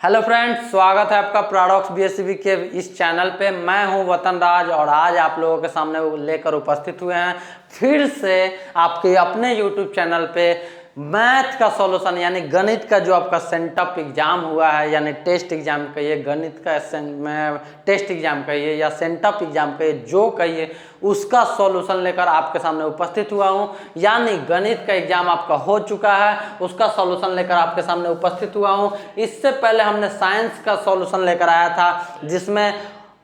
Hello friends, स्वागत है आपका पैराडॉक्स बीएससीबी के इस चैनल पे। मैं हूं वतन राज और आज आप लोगों के सामने लेकर उपस्थित हुए हैं फिर से आपके अपने यूट्यूब चैनल पे मैथ का सॉल्यूशन यानी गणित का जो आपका सेंटअप एग्जाम हुआ है यानी टेस्ट एग्जाम कहिए, गणित का टेस्ट एग्जाम कहिए या सेंटअप एग्जाम कहिए, जो कहिए उसका सॉल्यूशन लेकर आपके सामने उपस्थित हुआ हूं। यानी गणित का एग्जाम आपका हो चुका है, उसका सॉल्यूशन लेकर आपके सामने उपस्थित हुआ हूं। इससे पहले हमने साइंस का सॉल्यूशन लेकर आया था जिसमें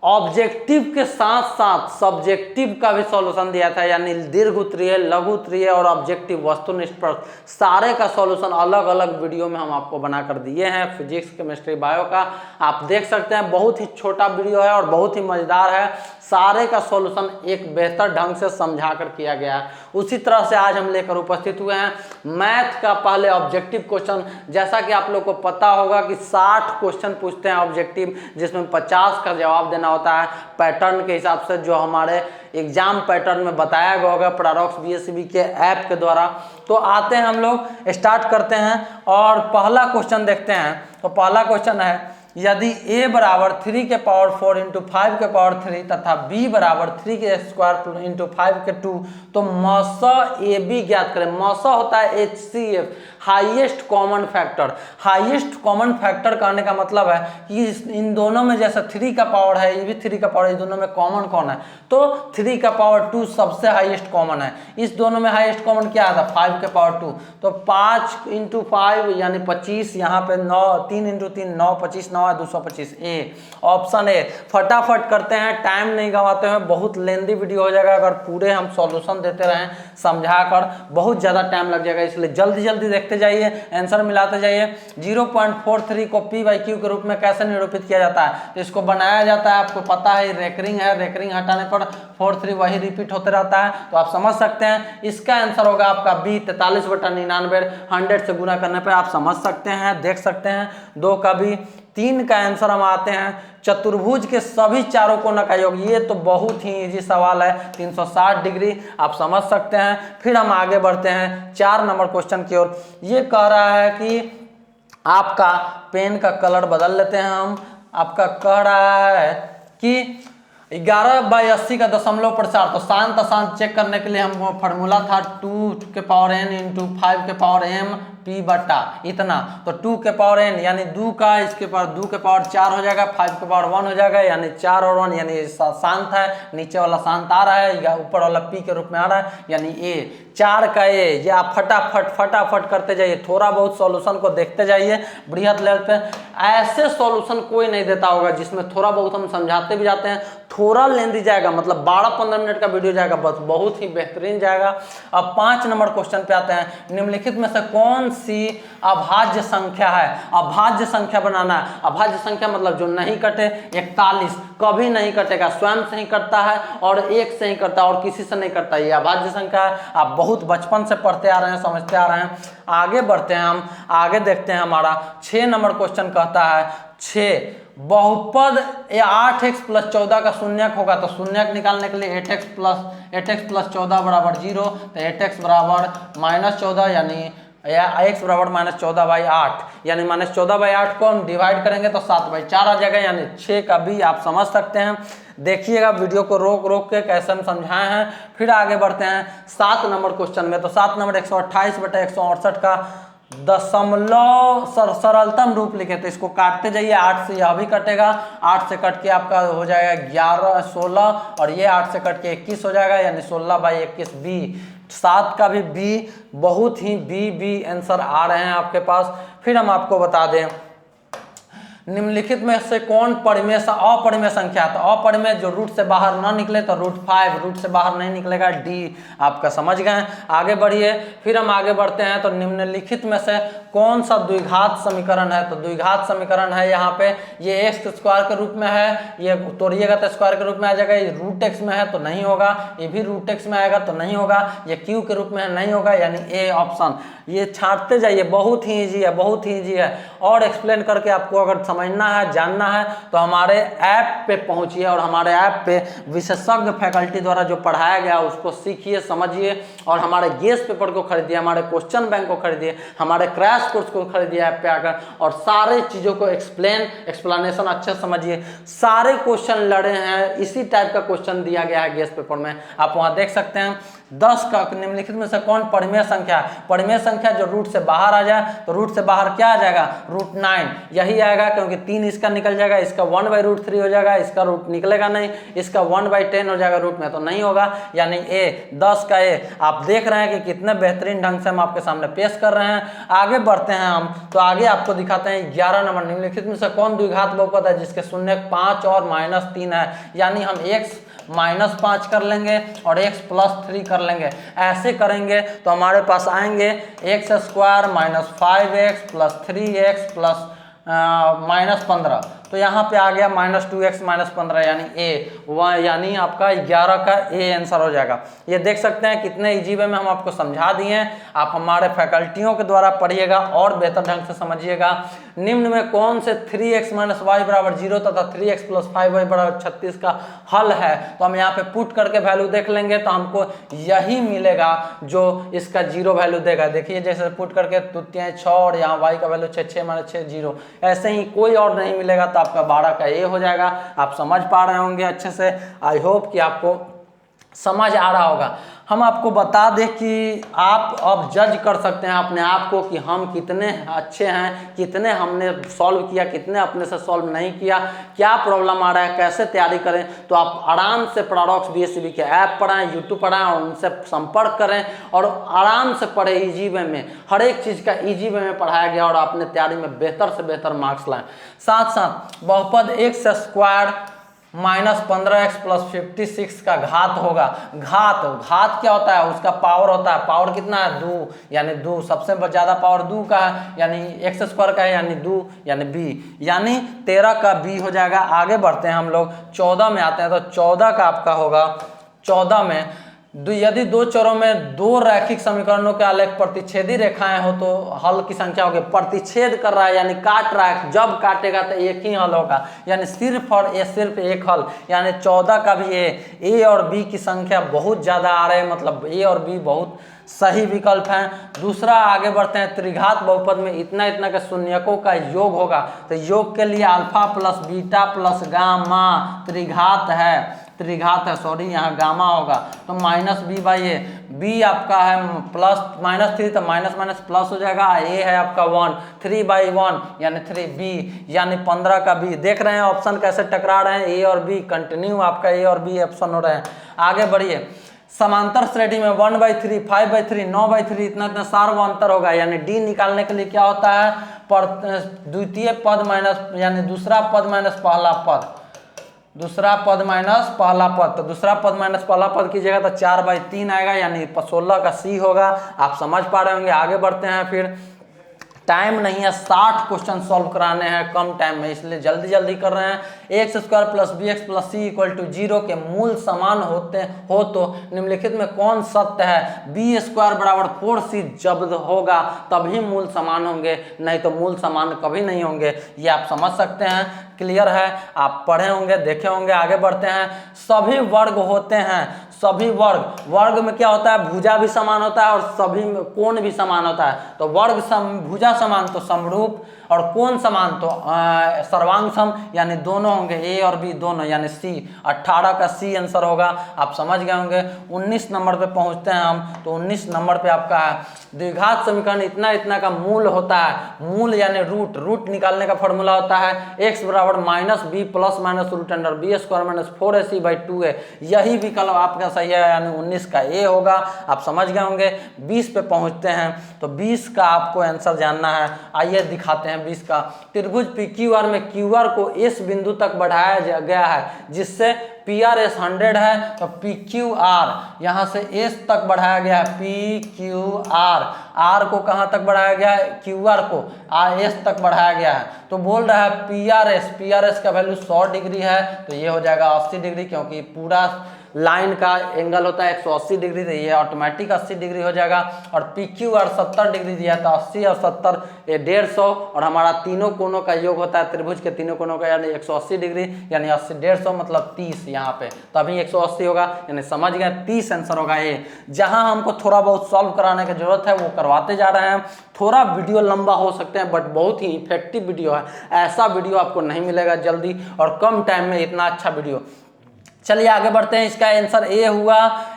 ऑब्जेक्टिव के साथ साथ सब्जेक्टिव का भी सॉल्यूशन दिया था, यानी दीर्घ उत्तरीय, लघु उत्तरीय और ऑब्जेक्टिव वस्तुनिष्ठ प्रश्न सारे का सॉल्यूशन अलग अलग वीडियो में हम आपको बनाकर दिए हैं। फिजिक्स, केमिस्ट्री, बायो का आप देख सकते हैं, बहुत ही छोटा वीडियो है और बहुत ही मजेदार है। सारे का सॉल्यूशन एक बेहतर ढंग से समझा कर किया गया है। उसी तरह से आज हम लेकर उपस्थित हुए हैं मैथ का पहले ऑब्जेक्टिव क्वेश्चन। जैसा कि आप लोग को पता होगा कि 60 क्वेश्चन पूछते हैं ऑब्जेक्टिव, जिसमें 50 का जवाब देना होता है पैटर्न के हिसाब से, जो हमारे एग्जाम पैटर्न में बताया गया होगा पैराडॉक्स बीएससीबी के ऐप के द्वारा। तो आते हैं, हम लोग स्टार्ट करते हैं और पहला क्वेश्चन देखते हैं। तो पहला क्वेश्चन है, यदि a बराबर 3 के पावर 4 इंटू 5 के पावर 3 तथा b बराबर 3 के स्क्वायर इंटू 5 के 2 तो मौसा ए बी ज्ञात करें। मौसा होता है HCF, highest common factor. Highest common factor कहने का मतलब है कि इन दोनों में जैसे 3 का पावर है, ये भी 3 का पावर है, दोनों में कॉमन कौन है? तो 3 का पावर 2 सबसे हाईएस्ट कॉमन है। इस दोनों में हाईएस्ट कॉमन क्या आता है? 5 के पावर 2। तो 5 इंटू 5 यानी 25, यहाँ पे 9, 3 इंटू 3 9, 25 9 है 225। A option A. फटाफट करते हैं, टाइम नहीं गंवाते हैं, बहुत लेंदी वीडियो हो जाएगा अगर पूरे हम सॉल्यूशन देते रहें समझा कर, बहुत ज़्यादा टाइम लग जाएगा। इसलिए जल्दी जल्दी देखते जाइए, आंसर मिलाते जाइए। 0.43 को P/Q के रूप में कैसे निरूपित किया जाता है? तो इसको बनाया जाता है, आपको पता है रेकरिंग है, रेकरिंग हटाने पर 43 वही रिपीट होते रहता है। तो आप समझ सकते हैं इसका आंसर होगा आपका बी, 43/99। 100 से गुना करने पर आप समझ सकते हैं, देख सकते हैं। 2 का भी। 3 का आंसर हम आते हैं, चतुर्भुज के सभी चारों कोणों का योग। ये तो बहुत ही इजी सवाल है, 360 डिग्री, आप समझ सकते हैं। फिर हम आगे बढ़ते हैं 4 नंबर क्वेश्चन की ओर। ये कह रहा है कि आपका पेन का कलर बदल लेते हैं हम। आपका कह रहा है कि 11/80 का दशमलव प्रचार। तो शांत अशांत चेक करने के लिए हम फॉर्मूला था 2 के पावर n इंटू 5 के पावर m p बटा इतना। तो 2 के पावर n यानी 2 का, इसके पावर 2 के पावर 4 हो जाएगा, 5 के पावर 1 हो जाएगा, यानी 4 और 1 यानी शांत है। नीचे वाला शांत आ रहा है या ऊपर वाला p के रूप में आ रहा है, यानी a। 4 का a। ये आप फटाफट करते जाइए, थोड़ा बहुत सॉल्यूशन को देखते जाइए बृहद लेवल पे। ऐसे सॉल्यूशन कोई नहीं देता होगा जिसमें थोड़ा बहुत हम समझाते भी जाते हैं, थोड़ा लेंदी जाएगा, मतलब 12-15 मिनट का वीडियो जाएगा, बस बहुत ही बेहतरीन जाएगा। अब 5 नंबर क्वेश्चन पे आते हैं। निम्नलिखित में से कौन सी अभाज्य संख्या है? अभाज्य संख्या बनाना है। अभाज्य संख्या मतलब जो नहीं कटे। 41 कभी नहीं कटेगा, स्वयं से ही कटता है और 1 से ही करता है और किसी से नहीं करता। ये अभाज्य संख्या है, आप बहुत बचपन से पढ़ते आ रहे हैं, समझते आ रहे हैं। आगे बढ़ते हैं, हम आगे देखते हैं। हमारा 6 नंबर क्वेश्चन कहता है 6 बहुपद 8x प्लस 14 का शून्यक होगा। तो शून्यक निकालने के लिए 8x प्लस 14 बराबर 0। तो 8x बराबर -14 यानी x बराबर -14/8 यानी -14/8 को हम डिवाइड करेंगे तो 7/4 आ जाएगा, यानी 6 का भी आप समझ सकते हैं। देखिएगा वीडियो को रोक के कैसे हम समझाए हैं। फिर आगे बढ़ते हैं 7 नंबर क्वेश्चन में। तो 7 नंबर 128/168 का दशमलव सरलतम रूप लिखे। तो इसको काटते जाइए, 8 से यह भी कटेगा, 8 से कट के आपका हो जाएगा 11 16 और ये 8 से कट के 21 हो जाएगा, यानी 16/21 बी। 7 का भी बी, बहुत ही बी आंसर आ रहे हैं आपके पास। फिर हम आपको बता दें निम्नलिखित में से कौन परिमेय अपरिमेय संख्या है? तो अपरिमेय जो रूट से बाहर ना निकले तो √5, रूट से बाहर नहीं निकलेगा, डी। आपका समझ गए। आगे बढ़िए। फिर हम आगे बढ़ते हैं। तो निम्नलिखित में से कौन सा द्विघात समीकरण है? तो द्विघात समीकरण है यहाँ पे, ये x स्क्वायर के रूप में है, ये तोड़िएगा तो स्क्वायर के रूप में आ जाएगा। ये √x में है तो नहीं होगा, ये भी √x में आएगा तो नहीं होगा, ये q के रूप में है नहीं होगा, यानी ए ऑप्शन। ये छांटते जाइए, बहुत ही ईजी है, बहुत ही ईजी है। और एक्सप्लेन करके आपको अगर समझना है, जानना है तो हमारे ऐप पे पहुंचिए और हमारे ऐप पे विशेषज्ञ फैकल्टी द्वारा जो पढ़ाया गया उसको सीखिए, समझिए और हमारे गेस्ट पेपर को खरीदिए, हमारे क्वेश्चन बैंक को खरीदिए, हमारे क्रैश कोर्स को खरीदिए ऐप पे आकर और सारे चीज़ों को एक्सप्लेनेशन अच्छे से समझिए। सारे क्वेश्चन लड़े हैं, इसी टाइप का क्वेश्चन दिया गया है गेस्ट पेपर में, आप वहाँ देख सकते हैं। 10 का निम्नलिखित में से कौन परिमेय संख्या है? परिमेय संख्या जो रूट से बाहर आ जाए तो रूट से बाहर क्या आ जाएगा? √9 यही आएगा, क्योंकि 3 इसका निकल जाएगा, इसका 1/√3 हो जाएगा, इसका रूट निकलेगा नहीं, इसका 1/10 हो जाएगा, रूट में तो नहीं होगा, यानी ए 10 का ए। आप देख रहे हैं कि कितने बेहतरीन ढंग से हम आपके सामने पेश कर रहे हैं। आगे बढ़ते हैं हम, तो आगे आपको दिखाते हैं 11 नंबर, निम्नलिखित में से कौन द्विघात बहुपद है जिसके शून्य 5 और -3 है? यानी हम x -5 कर लेंगे और x +3 कर लेंगे। ऐसे करेंगे तो हमारे पास आएंगे x² -5x + 3x -15, तो यहाँ पे आ गया -2x -15 यानी a, यानी आपका 11 का a आंसर हो जाएगा। ये देख सकते हैं कितने इजी वे में हम आपको समझा दिए हैं। आप हमारे फैकल्टियों के द्वारा पढ़िएगा और बेहतर ढंग से समझिएगा। निम्न में कौन से 3x - y = 0 तथा 3x + 5y = 36 का हल है? तो हम यहाँ पे पुट करके वैल्यू देख लेंगे तो हमको यही मिलेगा जो इसका 0 वैल्यू देगा। देखिए जैसे पुट करके 6 और यहाँ y का वैल्यू 6 - 6 0, ऐसे ही कोई और नहीं मिलेगा तो आपका 12 का ए हो जाएगा। आप समझ पा रहे होंगे अच्छे से। आई होप कि आपको समझ आ रहा होगा। हम आपको बता दें कि आप अब जज कर सकते हैं अपने आप को कि हम कितने अच्छे हैं, कितने हमने सॉल्व किया, कितने अपने से सॉल्व नहीं किया, क्या प्रॉब्लम आ रहा है, कैसे तैयारी करें। तो आप आराम से पैराडॉक्स BSCB के ऐप पढ़ाएं, यूट्यूब पढ़ाएं और उनसे संपर्क करें और आराम से पढ़ें इजी वे में। हर एक चीज़ का इजी वे में पढ़ाया गया और अपने तैयारी में बेहतर से बेहतर मार्क्स लाएँ। साथ साथ बहुपद x² -15x + 56 का घात होगा। घात क्या होता है? उसका पावर होता है। पावर कितना है? 2, यानी 2 सबसे ज़्यादा पावर 2 का है, यानी x² का है, यानी 2 यानी b, यानी 13 का b हो जाएगा। आगे बढ़ते हैं हम लोग 14 में आते हैं, तो 14 का आपका होगा। 14 में यदि दो चरों में दो रैखिक समीकरणों के आलेख प्रतिच्छेदी रेखाएं हो तो हल की संख्या होगी। प्रतिच्छेद कर रहा है यानी काट रहा है, जब काटेगा तो एक ही हल होगा, यानी सिर्फ और सिर्फ एक हल, यानी 14 का भी ए और बी की संख्या बहुत ज़्यादा आ रहे हैं, मतलब ए और बी बहुत सही विकल्प हैं। दूसरा आगे बढ़ते हैं, त्रिघात बहुपद में इतना इतना के शून्यकों का योग होगा, तो योग के लिए अल्फा + बीटा + गामा त्रिघात है, सॉरी यहाँ गामा होगा, तो -b/a। b आपका है -3, तो माइनस प्लस हो जाएगा। a है आपका 1, 3/1 यानी 3b, यानी 15 का b। देख रहे हैं ऑप्शन कैसे टकरा रहे हैं, a और b कंटिन्यू आपका a और b ऑप्शन हो रहे हैं। आगे बढ़िए, समांतर श्रेणी में 1/3, 5/3, 9/3 इतना सार्व अंतर होगा, यानी d निकालने के लिए क्या होता है? द्वितीय पद माइनस, यानी दूसरा पद माइनस पहला पद, दूसरा पद माइनस पहला पद, तो दूसरा पद माइनस पहला पद कीजिएगा तो 4/3 आएगा, यानी 16 का सी होगा। आप समझ पा रहे होंगे। आगे बढ़ते हैं, फिर टाइम नहीं है, 60 क्वेश्चन सॉल्व कराने हैं कम टाइम में, इसलिए जल्दी जल्दी कर रहे हैं। x² + bx + c = 0 के मूल समान हो तो निम्नलिखित में कौन सत्य है? b² = 4c जब होगा तभी मूल समान होंगे, नहीं तो मूल समान कभी नहीं होंगे। ये आप समझ सकते हैं, क्लियर है, आप पढ़े होंगे, देखे होंगे। आगे बढ़ते हैं, सभी वर्ग होते हैं, सभी वर्ग में क्या होता है? भुजा भी समान होता है और सभी में कोण भी समान होता है। तो वर्ग भुजा समान तो समरूप, और कोण समान तो सर्वांग सम, यानी दोनों होंगे, ए और बी दोनों, यानी सी। 18 का सी आंसर होगा। आप समझ गए होंगे। 19 नंबर पे पहुंचते हैं हम, तो 19 नंबर पे आपका है द्विघात समीकरण इतना इतना का मूल होता है। मूल यानी रूट निकालने का फॉर्मूला होता है x = -b ± √b² - 4ac/2a। यही विकल्प आपका सही है, यानी 19 का ए होगा। आप समझ गए होंगे। 20 पे पहुंचते हैं, तो 20 का आपको आंसर जानना है। आइए दिखाते हैं 20 का। त्रिभुज PQR में QR को इस बिंदु तक बढ़ाया गया है जिससे PRS 100 है, तो PQR यहाँ से S तक बढ़ाया गया है। PQR R को कहाँ तक बढ़ाया गया है? QR को S तक बढ़ाया गया है। तो बोल रहा है PRS का वैल्यू 100 डिग्री है, तो ये हो जाएगा 80 डिग्री, क्योंकि पूरा लाइन का एंगल होता है 180 डिग्री, तो ये ऑटोमेटिक 80 डिग्री हो जाएगा। और पी क्यू आर 70 डिग्री दिया है तो 80 और 70 ये 150, और हमारा तीनों कोनों का योग होता है त्रिभुज के तीनों कोनों का, यानी 180 डिग्री, यानी 80 150 मतलब 30 यहाँ पे, तभी 180 होगा, यानी समझ गए 30 आंसर होगा ये। जहाँ हमको थोड़ा बहुत सॉल्व कराने की जरूरत है वो करवाते जा रहे हैं। थोड़ा वीडियो लंबा हो सकते हैं बट बहुत ही इफेक्टिव वीडियो है, ऐसा वीडियो आपको नहीं मिलेगा जल्दी और कम टाइम में इतना अच्छा वीडियो। चलिए आगे बढ़ते हैं। इसका आंसर ए हुआ।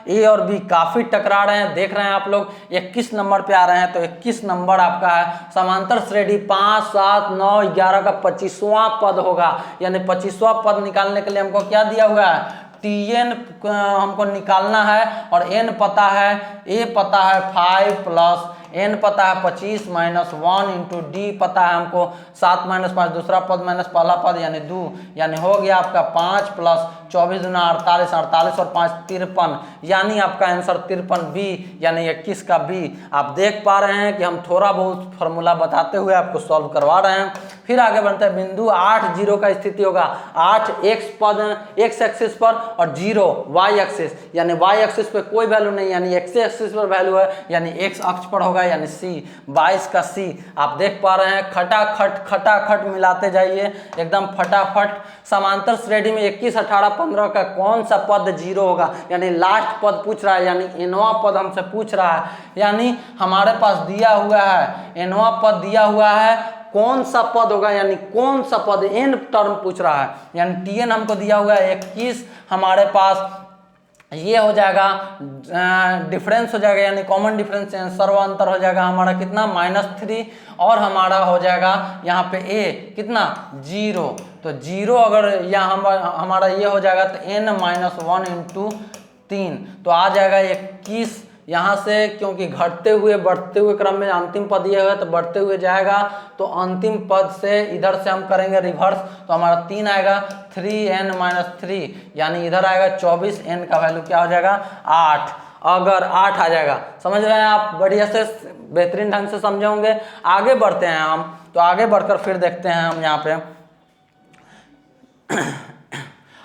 ए और बी काफी टकरा रहे हैं, देख रहे हैं आप लोग। 21 नंबर पे आ रहे हैं, तो 21 नंबर आपका है समांतर श्रेणी 5, 7, 9, 11 का 25वां पद होगा, यानी 25वां पद निकालने के लिए हमको क्या दिया हुआ है, TN हमको निकालना है और N पता है, A पता है 5 प्लस N पता है 25 माइनस 1 इंटू D पता है हमको 7 माइनस 5 दूसरा पद माइनस पहला पद यानी 2, यानी हो गया आपका 5 प्लस 24 दूना 48, 48 और 5 53, यानी आपका आंसर 53 बी, यानी 21 का बी। आप देख पा रहे हैं कि हम थोड़ा बहुत फॉर्मूला बताते हुए आपको सॉल्व करवा रहे हैं। फिर आगे बढ़ते हैं। बिंदु 8 0 का स्थिति होगा, 8 x पद x एक्सिस पर और 0 y एक्सिस, यानी y एक्सिस पे कोई वैल्यू नहीं, यानी x एक्सिस पर वैल्यू है, यानी x अक्ष पर होगा, यानी C 22 का C। आप देख पा रहे हैं खटाखट मिलाते जाइए एकदम फटाफट। समांतर श्रेणी में 21, 18, 15 का कौन सा पद 0 होगा, यानी लास्ट पद पूछ रहा है, यानी nवां पद हमसे पूछ रहा है, यानी हमारे पास दिया हुआ है nवां पद दिया हुआ है, कौन सा पद होगा, यानी कौन सा पद n टर्म पूछ रहा है, यानी TN हमको दिया हुआ है 21, हमारे पास ये हो जाएगा डिफरेंस हो जाएगा, यानी कॉमन डिफरेंस सर्वांतर हो जाएगा हमारा कितना -3, और हमारा हो जाएगा यहाँ पे a कितना 0, तो 0 अगर यहाँ हमारा ये हो जाएगा तो n-1 इंटू 3, तो आ जाएगा 21 यहाँ से, क्योंकि घटते हुए बढ़ते हुए क्रम में अंतिम पद ये है तो बढ़ते हुए जाएगा, तो अंतिम पद से इधर से हम करेंगे रिवर्स, तो हमारा 3 आएगा 3n-3, यानी इधर आएगा 24, n का वैल्यू क्या हो जाएगा 8, अगर 8 आ जाएगा। समझ रहे हैं आप, बढ़िया से बेहतरीन ढंग से समझे होंगे। आगे बढ़ते हैं हम, तो आगे बढ़कर फिर देखते हैं हम यहाँ पे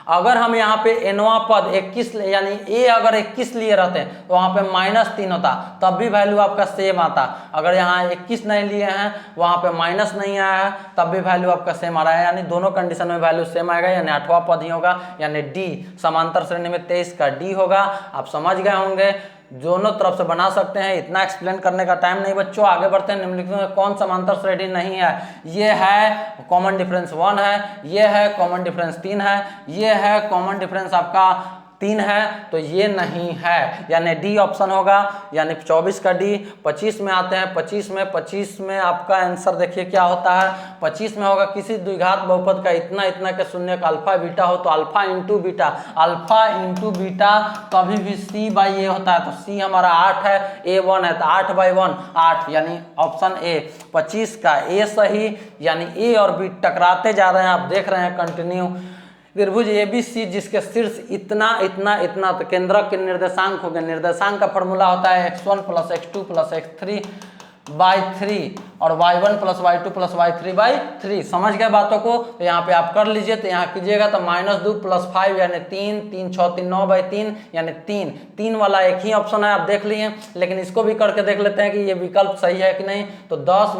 अगर हम यहाँ पे nवां पद 21 यानी a अगर 21 लिए रहते हैं तो वहाँ पे -3 होता, तब भी वैल्यू आपका सेम आता। अगर यहाँ 21 नहीं लिए हैं, वहाँ पे माइनस नहीं आया है, तब भी वैल्यू आपका सेम आ रहा है, यानी दोनों कंडीशन में वैल्यू सेम आएगा, यानी 8वां पद ही होगा, यानी D समांतर श्रेणी में 23 का D होगा। आप समझ गए होंगे, दोनों तरफ से बना सकते हैं, इतना एक्सप्लेन करने का टाइम नहीं बच्चों। आगे बढ़ते हैं। निम्नलिखित में कौन समांतर श्रेणी नहीं है, ये है कॉमन डिफरेंस 1 है, ये है कॉमन डिफरेंस 3 है, ये है कॉमन डिफरेंस आपका 3 है, तो ये नहीं है, यानी डी ऑप्शन होगा, यानी 24 का डी। 25 में आते हैं, 25 में आपका आंसर देखिए क्या होता है। 25 में होगा किसी द्विघात बहुपद का इतना इतना के शून्य का अल्फा बीटा हो तो अल्फा इंटू बीटा कभी भी सी बाई ए होता है, तो सी हमारा 8 है, ए 1 है, तो 8/1 8, यानी ऑप्शन ए। 25 का ए सही, यानी ए और बी टकराते जा रहे हैं, आप देख रहे हैं कंटिन्यू। त्रिभुज ABC जिसके शीर्ष इतना इतना इतना, तो केंद्रक के निर्देशांक हो गए। निर्देशांक का फॉर्मूला होता है x1 + x2 + x3/3 और y1 + y2 + y3/3। समझ गए बातों को, तो यहाँ पे आप कर लीजिए, तो यहाँ कीजिएगा तो -2 + 5 यानी 3, 3 6 3 9/3 यानी 3 वाला एक ही ऑप्शन है, आप देख लिए। लेकिन इसको भी करके देख लेते हैं कि ये विकल्प सही है कि नहीं। तो 10 -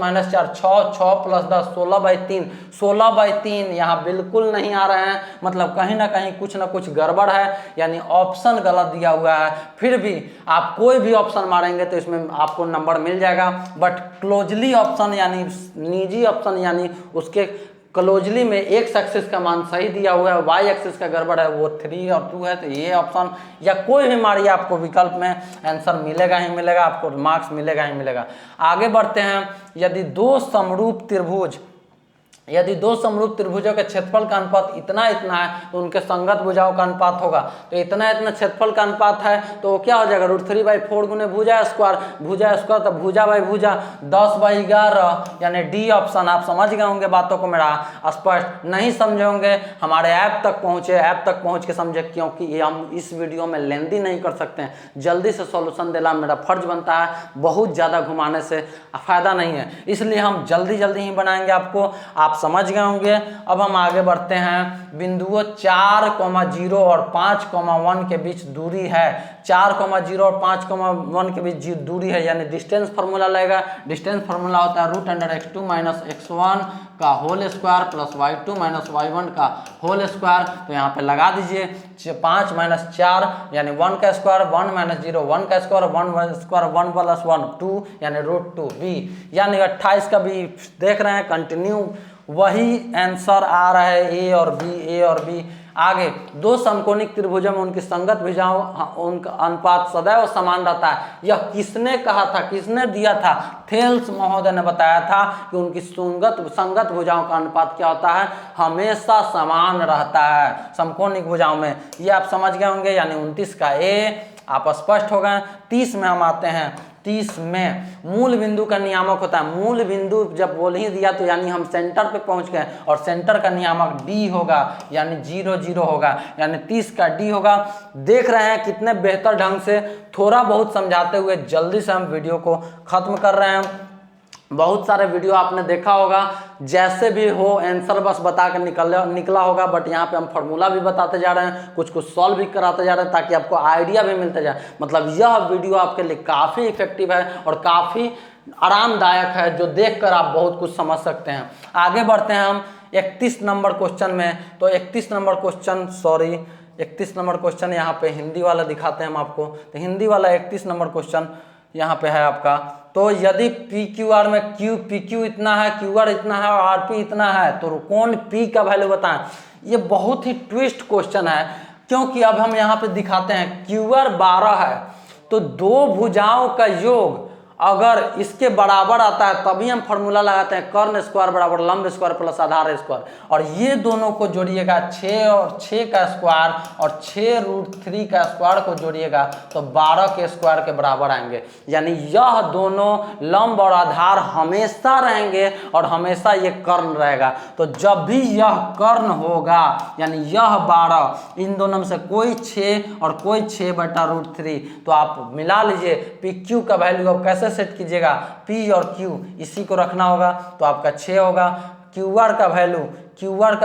4 6 + 10 16/3 16/3 यहाँ बिल्कुल नहीं आ रहे हैं, मतलब कहीं ना कहीं कुछ ना कुछ गड़बड़ है, यानी ऑप्शन गलत दिया हुआ है। फिर भी आप कोई भी ऑप्शन मारेंगे तो इसमें आपको नंबर मिल जाएगा, बट क्लोजली ऑप्शन यानी निजी ऑप्शन यानी उसके क्लोजली में एक्स एक्सिस का मान सही दिया हुआ है, वाई एक्सिस का गड़बड़ है, वो 3 और 2 है, तो ये ऑप्शन या कोई भी मारिए आपको विकल्प में आंसर मिलेगा ही मिलेगा, आपको मार्क्स मिलेगा ही मिलेगा। आगे बढ़ते हैं। यदि दो समरूप त्रिभुजों के क्षेत्रफल का अनुपात इतना इतना है तो उनके संगत भुजाओं का अनुपात होगा। तो इतना इतना क्षेत्रफल का अनुपात है तो क्या हो जाएगा, √3/4 गुने भुजा स्क्वायर तो भुजा बाई भुजा 10/11, यानी डी ऑप्शन। आप समझ गए होंगे बातों को, मेरा स्पष्ट नहीं समझे होंगे, हमारे ऐप तक पहुँच के समझे, क्योंकि ये हम इस वीडियो में लेंदी नहीं कर सकते हैं, जल्दी से सॉल्यूशन देना मेरा फर्ज बनता है, बहुत ज़्यादा घुमाने से फ़ायदा नहीं है, इसलिए हम जल्दी ही बनाएंगे आपको। आप आप समझ गए होंगे। अब हम आगे बढ़ते हैं। बिंदुओं 4,0 और 5,1 के बीच दूरी है। 4,0 और 5,1 के बीच दूरी है, यानी डिस्टेंस फार्मूला लगेगा। डिस्टेंस फार्मूला होता है √x2 - x1 का whole square plus y2 - y1 का होल स्क्वायर। तो यहाँ पे लगा दीजिए 5 - 4 यानी 1 का स्क्वायर, 1 - 0 1 का स्क्वायर, 1 स्क्वायर 1 + 1 2 यानी √2 b, यानी 28 का b। देख रहे हैं कंटिन्यू वही आंसर आ रहा है, ए और बी। आगे दो समकोणिक त्रिभुजों में उनकी संगत भुजाओं उनका अनुपात सदैव समान रहता है। यह किसने कहा था, किसने दिया था? थेल्स महोदय ने बताया था कि उनकी संगत भुजाओं का अनुपात क्या होता है, हमेशा समान रहता है समकोणिक भुजाओं में। ये आप समझ गए होंगे, यानी 29 का ए आप स्पष्ट हो गए। 30 में हम आते हैं। 30 में मूल बिंदु का नियामक होता है। मूल बिंदु जब बोल ही दिया तो यानी हम सेंटर पे पहुंच गए, और सेंटर का नियामक डी होगा, यानी 0 0 होगा, यानी 30 का डी होगा। देख रहे हैं कितने बेहतर ढंग से थोड़ा बहुत समझाते हुए जल्दी से हम वीडियो को खत्म कर रहे हैं। बहुत सारे वीडियो आपने देखा होगा, जैसे भी हो आंसर बस बता कर निकला होगा, बट यहाँ पे हम फार्मूला भी बताते जा रहे हैं, कुछ सॉल्व भी कराते जा रहे हैं ताकि आपको आइडिया भी मिलता जाए। मतलब यह वीडियो आपके लिए काफ़ी इफेक्टिव है और काफ़ी आरामदायक है, जो देखकर आप बहुत कुछ समझ सकते हैं। आगे बढ़ते हैं हम 31 नंबर क्वेश्चन में। तो 31 नंबर क्वेश्चन यहाँ पे हिंदी वाला दिखाते हैं हम आपको। तो हिंदी वाला 31 नंबर क्वेश्चन यहाँ पे है आपका। तो यदि पी क्यू आर में पी क्यू इतना है, क्यू आर इतना है और आर पी इतना है, तो कौन पी का वैल्यू बताएं। ये बहुत ही ट्विस्ट क्वेश्चन है, क्योंकि अब हम यहाँ पे दिखाते हैं क्यू आर 12 है, तो दो भुजाओं का योग अगर इसके बराबर आता है तभी हम फॉर्मूला लगाते हैं कर्ण स्क्वायर बराबर लंब स्क्वायर प्लस आधार स्क्वायर, और ये दोनों को जोड़िएगा 6 और 6 का स्क्वायर और 6√3 का स्क्वायर को जोड़िएगा तो 12 के स्क्वायर के बराबर आएंगे। यानी यह दोनों लंब और आधार हमेशा रहेंगे और हमेशा ये कर्ण रहेगा। तो जब भी यह कर्ण होगा यानी यह 12, इन दोनों में से कोई 6 और कोई 6/√3, तो आप मिला लीजिए। पी क्यू का वैल्यू अब कैसे सेट कीजिएगा, P और Q इसी को रखना होगा तो आपका 6 होगा। क्यू आर का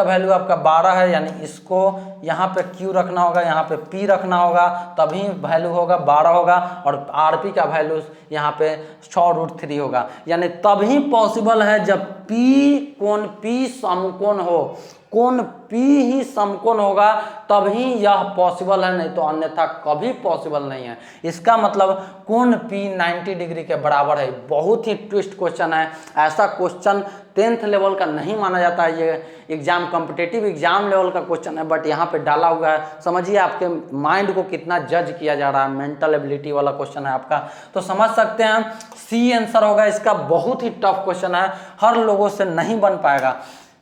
वैल्यू आपका 12 है, यानी इसको यहाँ पे Q रखना होगा, यहाँ पे P रखना होगा, तभी वैल्यू होगा 12 होगा। और RP का वैल्यू यहाँ पे 6√3 होगा। यानी तभी पॉसिबल है जब कोण P समकोण हो, कोण P ही समकोण होगा तभी यह पॉसिबल है, नहीं तो अन्यथा कभी पॉसिबल नहीं है। इसका मतलब कोण P 90 डिग्री के बराबर है। बहुत ही ट्विस्ट क्वेश्चन है, ऐसा क्वेश्चन 10th लेवल का नहीं माना जाता है। ये एग्जाम कॉम्पिटिटिव एग्जाम लेवल का क्वेश्चन है, बट यहाँ पे डाला हुआ है। समझिए आपके माइंड को कितना जज किया जा रहा है, मेंटल एबिलिटी वाला क्वेश्चन है आपका। तो समझ सकते हैं सी आंसर होगा इसका। बहुत ही टफ क्वेश्चन है, हर लोगों से नहीं बन पाएगा।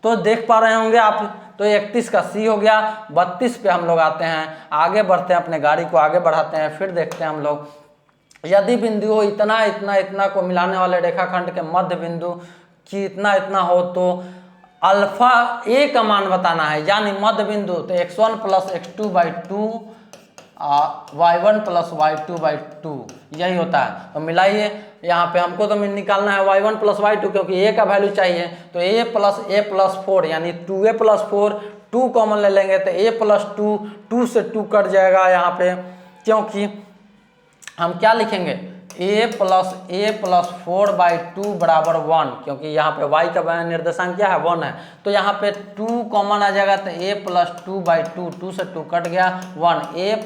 तो देख पा रहे होंगे आप, तो 31 का सी हो गया। 32 पे हम लोग आते हैं, आगे बढ़ते हैं, अपने गाड़ी को आगे बढ़ाते हैं। फिर देखते हैं हम लोग, यदि बिंदु इतना इतना इतना को मिलाने वाले रेखाखंड के मध्य बिंदु की इतना इतना हो तो अल्फा ए का मान बताना है, यानी मध्य बिंदु। तो x1 + x2/2 y1 + y2/2 यही होता है। तो मिलाइए, यहाँ पे हमको तो निकालना है y1 + y2, क्योंकि a का वैल्यू चाहिए। तो a + 4 यानी 2a + 4, 2 कॉमन ले लेंगे तो a + 2, 2 से 2 कट जाएगा यहाँ पे, क्योंकि हम क्या लिखेंगे a + 4/2 बराबर 1, क्योंकि यहाँ पे y का निर्देशांक क्या है 1 है। तो यहाँ पे 2 कॉमन आ जाएगा तो a + 2/2, 2 से 2 कट गया 1, a +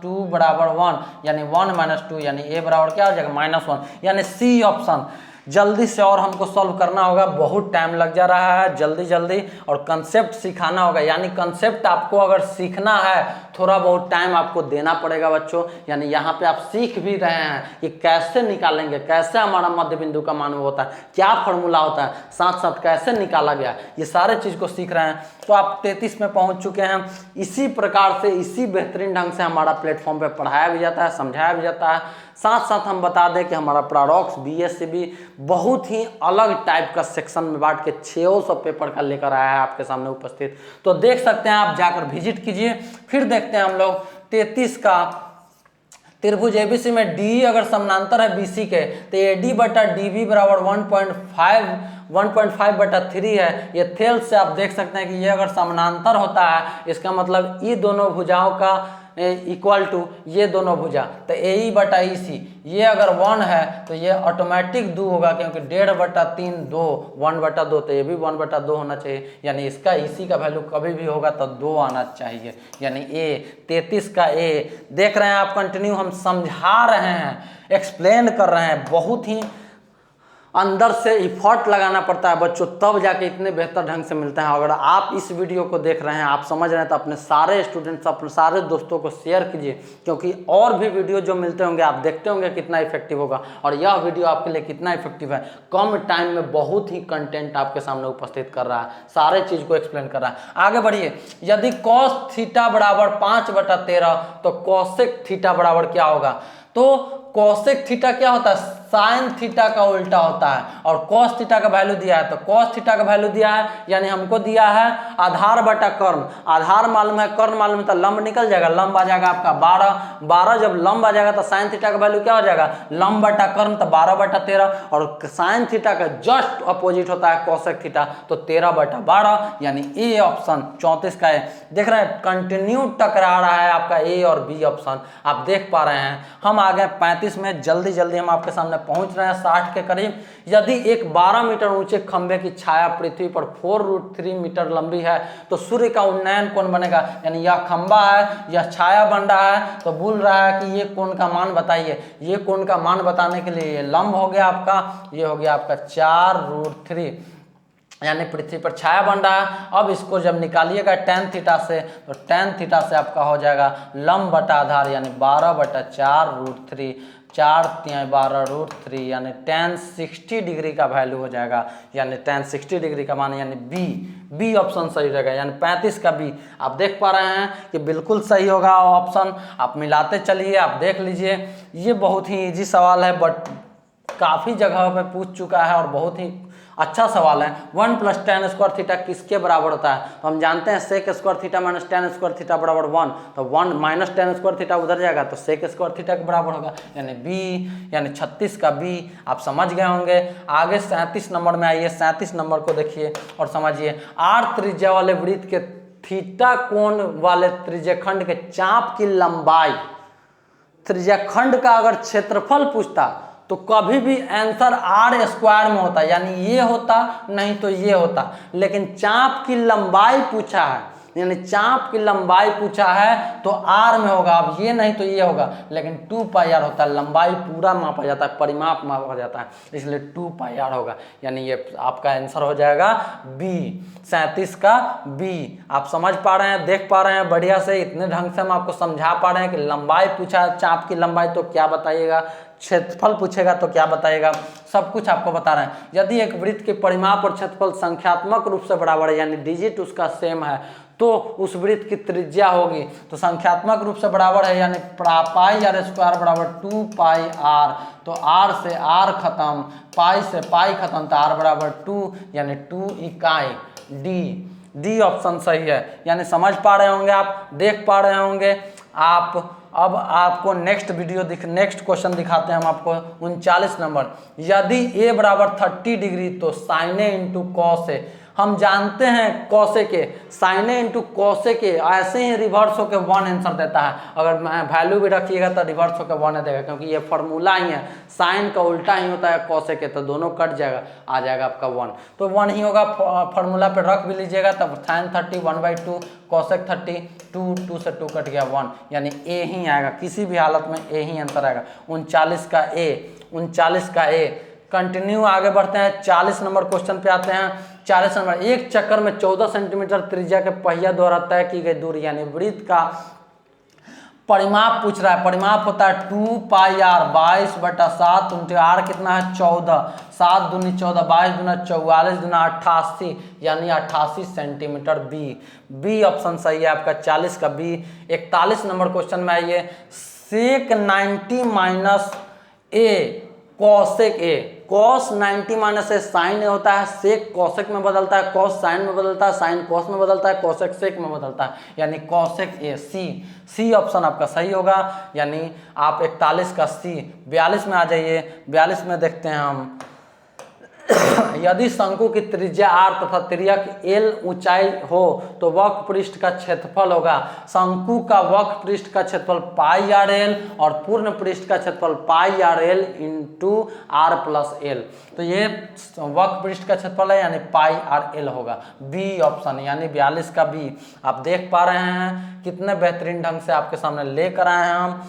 2 बराबर 1, यानी 1 - 2, यानी a बराबर क्या हो जाएगा -1, यानी सी ऑप्शन। जल्दी से और हमको सॉल्व करना होगा, बहुत टाइम लग जा रहा है, जल्दी जल्दी। और कंसेप्ट सिखाना होगा, यानी कंसेप्ट आपको अगर सीखना है थोड़ा बहुत टाइम आपको देना पड़ेगा बच्चों। यानी यहाँ पे आप सीख भी रहे हैं कि कैसे निकालेंगे, कैसे हमारा मध्य बिंदु का मान होता है, क्या फॉर्मूला होता है, साथ साथ कैसे निकाला गया, ये सारे चीज़ को सीख रहे हैं। तो आप 33 में पहुँच चुके हैं। इसी प्रकार से, इसी बेहतरीन ढंग से हमारा प्लेटफॉर्म पर पढ़ाया भी जाता है, समझाया भी जाता है। साथ साथ हम बता दें कि हमारा प्राडॉक्स BSCB बहुत ही अलग टाइप का सेक्शन में बांट के 600 पेपर का लेकर आया है आपके सामने उपस्थित। तो देख सकते हैं, आप जाकर विजिट कीजिए। फिर देखते हैं हम लोग त्रिभुज एबीसी में डी अगर समानांतर है बीसी के तो एडी बटा डीबी बराबर 1.5/3 है। ये थेल से आप देख सकते हैं कि ये अगर समानांतर होता है इसका मतलब ये दोनों भुजाओं का इक्वल टू ये दोनों भुजा, तो ए बटा ई सी ये अगर 1 है तो ये ऑटोमेटिक 2 होगा, क्योंकि 1.5/3 2 1/2, तो ये भी 1/2 होना चाहिए। यानी इसका इसी का वैल्यू कभी भी होगा तो 2 आना चाहिए, यानी ए 33 का ए। देख रहे हैं आप, कंटिन्यू हम समझा रहे हैं, एक्सप्लेन कर रहे हैं, बहुत ही अंदर से इफर्ट लगाना पड़ता है बच्चों, तब जाके इतने बेहतर ढंग से मिलते हैं। अगर आप इस वीडियो को देख रहे हैं, आप समझ रहे हैं, तो अपने सारे स्टूडेंट्स, अपने सारे दोस्तों को शेयर कीजिए, क्योंकि और भी वीडियो जो मिलते होंगे आप देखते होंगे कितना इफेक्टिव होगा, और यह वीडियो आपके लिए कितना इफेक्टिव है। कम टाइम में बहुत ही कंटेंट आपके सामने उपस्थित कर रहा है, सारे चीज़ को एक्सप्लेन कर रहा है। आगे बढ़िए, यदि cos थीटा बराबर 5/13 तो cosec थीटा बराबर क्या होगा? तो cosec थीटा क्या होता है? साइन थीटा का उल्टा होता है, और cos थीटा का वैल्यू दिया है, तो cos थीटा का वैल्यू दिया है, यानी हमको दिया है आधार बटा कर्ण। आधार मालूम है, कर्ण मालूम है, तो लंब निकल जाएगा, लंब आ जाएगा आपका 12। जब लंब आ जाएगा तो साइन थीटा का वैल्यू क्या हो जाएगा? लंब बटा कर्ण, तो 12/13, और साइन थीटा का जस्ट अपोजिट होता है cosec थीटा, तो 13/12, यानी ए ऑप्शन 34 का है। देख रहे हैं कंटिन्यू टकरा रहा है आपका ए और बी ऑप्शन, आप देख पा रहे हैं। हम आ गए 35 में, जल्दी जल्दी हम आपके सामने पहुंच रहे हैं 60 के करीब। यदि एक 12 मीटर ऊंचे खंभे की छाया पृथ्वी पर 4√3 मीटर लंबी है तो सूर्य का उन्नयन कोण बनेगा, यानी यह खंभा है, यह छाया बन रहा है, तो बोल रहा है कि ये कोण का मान बताइए। ये कोण का मान बताने के लिए ये लंब हो गया आपका, ये हो गया आपका 4√3, यानी पृथ्वी पर छाया बन रहा है। अब इसको जब निकालिएगा tan थीटा से, तो tan थीटा से आपका हो जाएगा लंब बटा आधार, यानी 12/4√3, 4×3 यानी tan 60 डिग्री का वैल्यू हो जाएगा, यानी tan 60 डिग्री का मान, यानी बी ऑप्शन सही रहेगा, यानी 35 का बी। आप देख पा रहे हैं कि बिल्कुल सही होगा ऑप्शन। आप मिलाते चलिए, आप देख लीजिए। ये बहुत ही इजी सवाल है, बट काफ़ी जगह पे पूछ चुका है और बहुत ही अच्छा सवाल है। 1 + tan स्क्वायर थीटा किसके बराबर होता है? तो हम जानते हैं sec square theta minus tan square theta बराबर 1, तो 1 - tan स्क्वायर थीटा उधर जाएगा तो sec स्क्वायर थीटा के बराबर होगा, यानी बी, यानी 36 का बी। आप समझ गए होंगे। आगे 37 नंबर में आइए, 37 नंबर को देखिए और समझिए। 8 त्रिज्या वाले वृत्त के थीटा कोण वाले त्रिज्याखंड के चाप की लंबाई, त्रिज्याखंड का अगर क्षेत्रफल पूछता तो कभी भी आंसर r² में होता, यानी ये होता, नहीं तो ये होता। लेकिन चाप की लंबाई पूछा है, यानी चाप की लंबाई पूछा है तो r में होगा। अब ये नहीं तो ये होगा, लेकिन 2πr होता है, लंबाई पूरा मापा जाता है, परिमाप मापा जाता है, इसलिए 2πr होगा, यानी ये आपका आंसर हो जाएगा बी, 37 का बी। आप समझ पा रहे हैं, देख पा रहे हैं बढ़िया से। इतने ढंग से हम आपको समझा पा रहे हैं कि लंबाई पूछा है, चाप की लंबाई तो क्या बताइएगा, क्षेत्रफल पूछेगा तो क्या बताएगा, सब कुछ आपको बता रहे हैं। यदि एक वृत्त के परिमाप और क्षेत्रफल संख्यात्मक रूप से बराबर है, यानी डिजिट उसका सेम है, तो उस वृत्त की त्रिज्या होगी, तो संख्यात्मक रूप से बराबर है, यानी πr² बराबर 2πr, तो r से r खत्म, पाई से पाई खत्म, तो r बराबर 2, यानी 2 इकाई। डी ऑप्शन सही है, यानी समझ पा रहे होंगे आप, देख पा रहे होंगे आप। अब आपको नेक्स्ट क्वेश्चन दिखाते हैं हम आपको। 39 नंबर, यदि a बराबर 30 डिग्री तो sign A into cos A. हम जानते हैं कॉसे के, साइन ए इंटू कॉसे के ऐसे ही रिवर्स होकर 1 आंसर देता है। अगर वैल्यू भी रखिएगा तो रिवर्स होकर 1 देगा, क्योंकि ये फॉर्मूला ही है, साइन का उल्टा ही होता है कॉसे के, तो दोनों कट जाएगा, आ जाएगा आपका 1, तो 1 ही होगा। फॉर्मूला पे रख भी लीजिएगा, तब साइन 30 1/2, कॉसेक 30 2 से 2 कट गया 1, यानी ए ही आएगा, किसी भी हालत में ए ही आंसर आएगा। 39 का ए। कंटिन्यू आगे बढ़ते हैं, 40 नंबर क्वेश्चन पे आते हैं। 40 नंबर, एक चक्कर में 14 सेंटीमीटर त्रिज्या के पहिया द्वारा तय की गई दूरी, यानी वृत्त का परिमाप पूछ रहा है। परिमाप होता है 2πr, 22/7, उनके r कितना है 14, 7 दूनी 14, 22 दूना 44 दूना 88, यानी 88 सेंटीमीटर। बी ऑप्शन सही है आपका, 40 का बी। 41 नंबर क्वेश्चन में आइए। Sec 90 - a cosec A, cos 90 minus A sine A होता है, सेक कॉसेक में बदलता है, कॉस साइन में बदलता है, साइन कॉस में बदलता है, कॉसेक सेक में बदलता है, यानी कॉसेक ए। सी ऑप्शन आपका सही होगा, यानी आप 41 का सी। 42 में आ जाइए, 42 में देखते हैं हम यदि शंकु की त्रिज्या r तथा तिर्यक l ऊंचाई हो तो वक्र पृष्ठ का क्षेत्रफल होगा। शंकु का वक्र पृष्ठ का क्षेत्रफल पाई आर एल और पूर्ण पृष्ठ का क्षेत्रफल pi r l into r plus l. तो ये वक्र पृष्ठ का क्षेत्रफल है, यानी पाई आर एल होगा। बी ऑप्शन यानी 42 का बी। आप देख पा रहे हैं कितने बेहतरीन ढंग से आपके सामने लेकर आए हैं हम।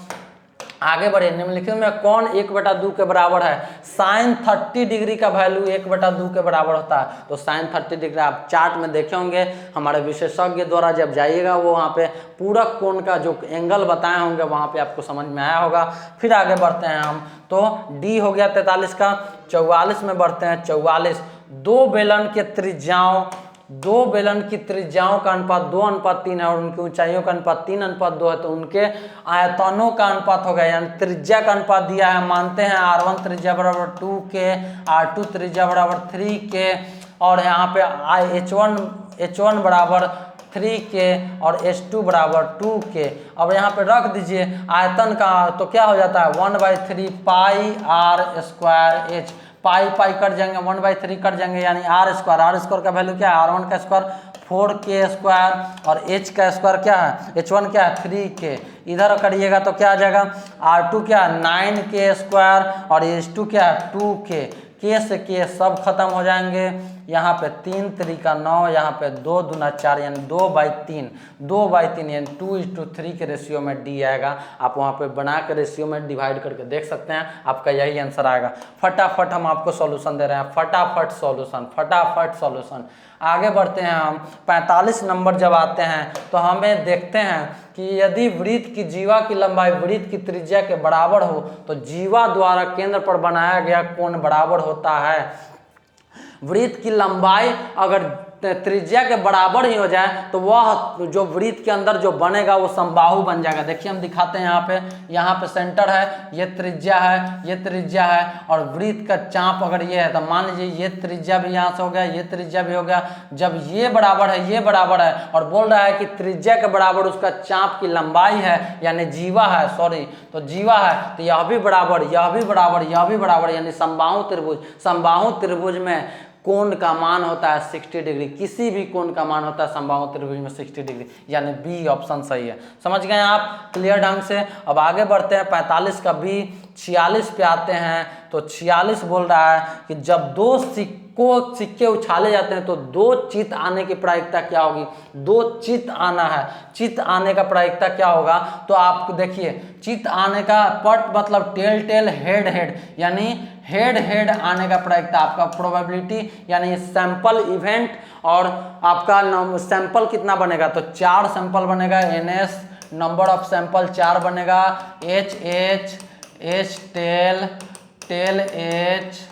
आगे बढ़े, निम्नलिखित में कौन 1/2 के बराबर है? साइन 30 डिग्री का वैल्यू 1/2 के बराबर होता है। तो साइन 30 डिग्री आप चार्ट में देखे होंगे, हमारे विशेषज्ञ द्वारा जब जाइएगा वो वहाँ पे पूरक कोण का जो एंगल बताए होंगे वहाँ पे आपको समझ में आया होगा। फिर आगे बढ़ते हैं हम, तो डी हो गया 43 का। 44 में बढ़ते हैं। 44 दो बेलन के त्रिज्याओं, दो बेलन की त्रिज्याओं का अनुपात 2:3 है और उनकी ऊंचाइयों का अनुपात 3:2 है, तो उनके आयतनों का अनुपात होगा, यानी त्रिज्या का अनुपात दिया है। मानते हैं R1 त्रिज्या बराबर 2K, R2 त्रिज्या बराबर 3K और यहाँ पे H1 बराबर 3K और H2 बराबर 2K। अब यहाँ पे रख दीजिए आयतन का, तो क्या हो जाता है 1/3 pi r square h. Pi pi cut जाएंगे, 1/3 कट जाएंगे, यानी आर स्क्वायर का वैल्यू क्या है? R1 का स्क्वायर 4K स्क्वायर और H का स्क्वायर क्या है? H1 क्या है? 3K। इधर करिएगा तो क्या आ जाएगा? R2 क्या है? 9K स्क्वायर और H2 क्या है? 2K। K से K सब खत्म हो जाएंगे। यहाँ पे 3 3 9, यहाँ पे 2 दूना 4 यानी 2/3 यानी 2:3 के रेशियो में डी आएगा। आप वहाँ पे बना के रेशियो में डिवाइड करके देख सकते हैं, आपका यही आंसर आएगा। फटाफट हम आपको सॉल्यूशन दे रहे हैं, फटाफट सॉल्यूशन। आगे बढ़ते हैं हम। 45 नंबर जब आते हैं तो हमें देखते हैं कि यदि वृत्त की जीवा की लंबाई वृत्त की त्रिज्या के बराबर हो तो जीवा द्वारा केंद्र पर बनाया गया कोण बराबर होता है। वृत्त की लंबाई अगर त्रिज्या के बराबर ही हो जाए तो वह जो वृत्त के अंदर जो बनेगा वो समबाहु बन जाएगा। देखिए हम दिखाते हैं यहाँ पे सेंटर है, ये त्रिज्या है और वृत्त का चाप अगर ये है तो मान लीजिए ये त्रिज्या भी यहाँ से हो गया, ये त्रिज्या भी हो गया। जब ये बराबर है और बोल रहा है कि त्रिज्या के बराबर उसका चाप की लंबाई है, यानी जीवा है, तो जीवा है, तो यह भी बराबर यानी समबाहु त्रिभुज में कोण का मान होता है 60 डिग्री। किसी भी कोण का मान होता है समबाहु त्रिभुज में 60 डिग्री, यानी बी ऑप्शन सही है। समझ गए आप क्लियर ढंग से? अब आगे बढ़ते हैं 45 का बी। 46 पे आते हैं तो 46 बोल रहा है कि जब दो सिक्के उछाले जाते हैं तो दो चित आने की प्रायिकता क्या होगी? दो चित आना है, चित आने का प्रायिकता क्या होगा? तो आप देखिए चित आने का पट मतलब टेल हेड यानी हेड आने का प्रायिकता आपका प्रोबेबिलिटी यानी सैंपल इवेंट। और आपका सैंपल कितना बनेगा? तो 4 सैंपल बनेगा, NS नंबर ऑफ सैंपल 4 बनेगा, H टेल H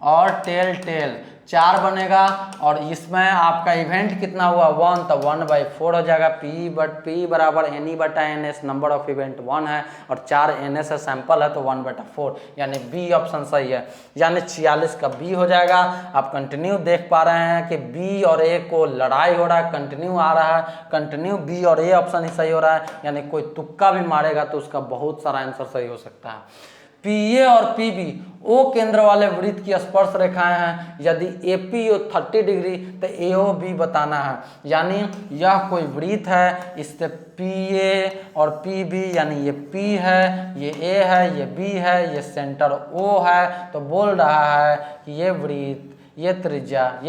और टेल 4 बनेगा। और इसमें आपका इवेंट कितना हुआ? 1, तो 1/4 हो जाएगा। P बराबर NE/NS नंबर ऑफ इवेंट 1 है और 4 NS है, सैंपल है, तो 1/4 यानी बी ऑप्शन सही है, यानी 46 का बी हो जाएगा। आप कंटिन्यू देख पा रहे हैं कि बी और ए को लड़ाई हो रहा है, कंटिन्यू आ रहा है, कंटिन्यू बी और ए ऑप्शन ही सही हो रहा है, यानी कोई तुक्का भी मारेगा तो उसका बहुत सारा आंसर सही हो सकता है। PA और PB ओ केंद्र वाले वृत्त की स्पर्श रेखाएं हैं। यदि AP 30 डिग्री तो AOB बताना है, यानी यह कोई वृत्त है, इससे PA और PB यानी ये P है, ये A है, ये B है, ये सेंटर O है। तो बोल रहा है कि ये वृत्त, ये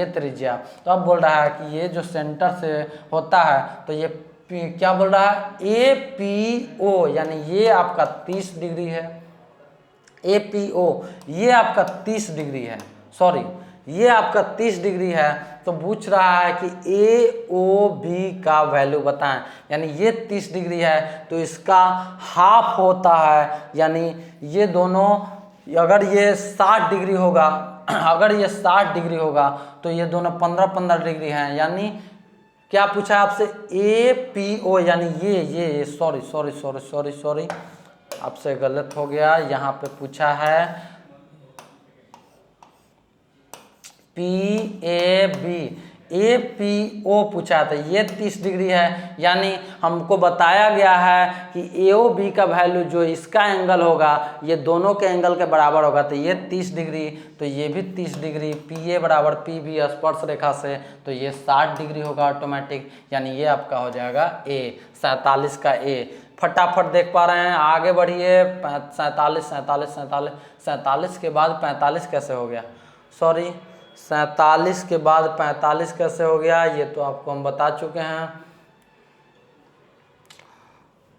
त्रिज्या, तो अब बोल रहा है कि ये जो सेंटर से होता है तो ये क्या बोल रहा है? APO यानी ये आपका 30 डिग्री है। APO ये आपका 30 डिग्री है, ये आपका 30 डिग्री है। तो पूछ रहा है कि AOB का वैल्यू बताएं, यानी ये 30 डिग्री है तो इसका हाफ होता है, यानी ये दोनों अगर ये 60 डिग्री होगा तो ये दोनों 15-15 डिग्री हैं। यानी क्या पूछा है आपसे? APO यानी ये सॉरी आपसे गलत हो गया। यहाँ पे पूछा है PAB APO पूछा था, ये 30 डिग्री है, यानी हमको बताया गया है कि AOB का वैल्यू जो इसका एंगल होगा ये दोनों के एंगल के बराबर होगा, तो ये 30 डिग्री, तो ये भी 30 डिग्री, PA बराबर PB स्पर्श रेखा से, तो ये 60 डिग्री होगा ऑटोमेटिक, यानी ये आपका हो जाएगा A, 47 का A। फटाफट देख पा रहे हैं, आगे बढ़िए। 47 47 47 47 के बाद 45 कैसे हो गया, सॉरी 47 के बाद 45 कैसे हो गया, ये तो आपको हम बता चुके हैं,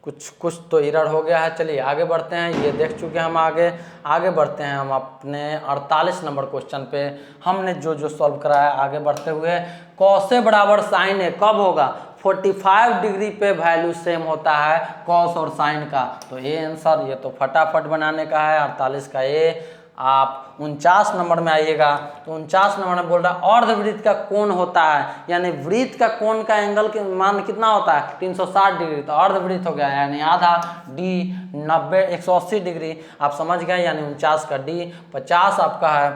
कुछ तो एरर हो गया है। चलिए आगे बढ़ते हैं, ये देख चुके हैं हम। आगे बढ़ते हैं हम अपने 48 नंबर क्वेश्चन पे। हमने जो सॉल्व कराया, आगे बढ़ते हुए कॉस ए बराबर साइन ए कब होगा, 45 डिग्री पे वैल्यू सेम होता है कॉस और साइन का, तो ये आंसर, ये तो फटाफट बनाने का है 48 का ए। आप 49 नंबर में आइएगा, तो 49 नंबर में बोल रहा है अर्धवृत्त का कोण होता है, यानी वृत्त का कोण का एंगल के मान कितना होता है 360 डिग्री, तो अर्धवृत्त हो गया, यानी आधा D 90 180 डिग्री, आप समझ गए, यानी 49 का D। 50 आपका है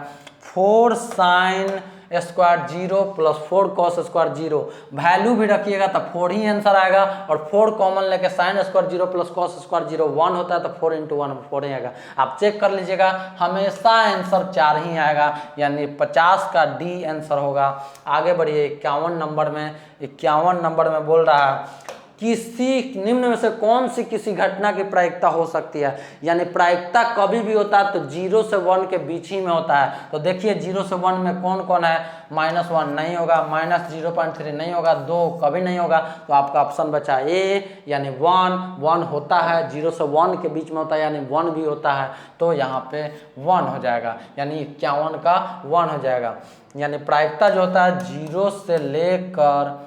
4 sine square 0 plus 4 cos square 0, value भी रखिएगा तो 4 ही आंसर आएगा, और 4 कॉमन लेके sine square 0 plus cos square 0 1 होता है, तो 4 × 1 4 ही आएगा। आप चेक कर लीजिएगा, हमेशा आंसर 4 ही आएगा, यानी 50 का D आंसर होगा। आगे बढ़िए 51 नंबर में। 51 नंबर में बोल रहा है किसी निम्न में से कौन सी किसी घटना की प्रायिकता हो सकती है, यानी प्रायिकता कभी भी होता है तो 0 से 1 के बीच ही में होता है। तो देखिए 0 से 1 में कौन कौन है, -1 नहीं होगा, -0.3 नहीं होगा, 2 कभी नहीं होगा, तो आपका ऑप्शन बचा A, यानी 1 होता है, 0 से 1 के बीच में होता है, यानी 1 भी होता है, तो यहाँ पे 1 हो जाएगा, यानी 51 का 1 हो जाएगा। यानी प्रायिकता जो होता है 0 से लेकर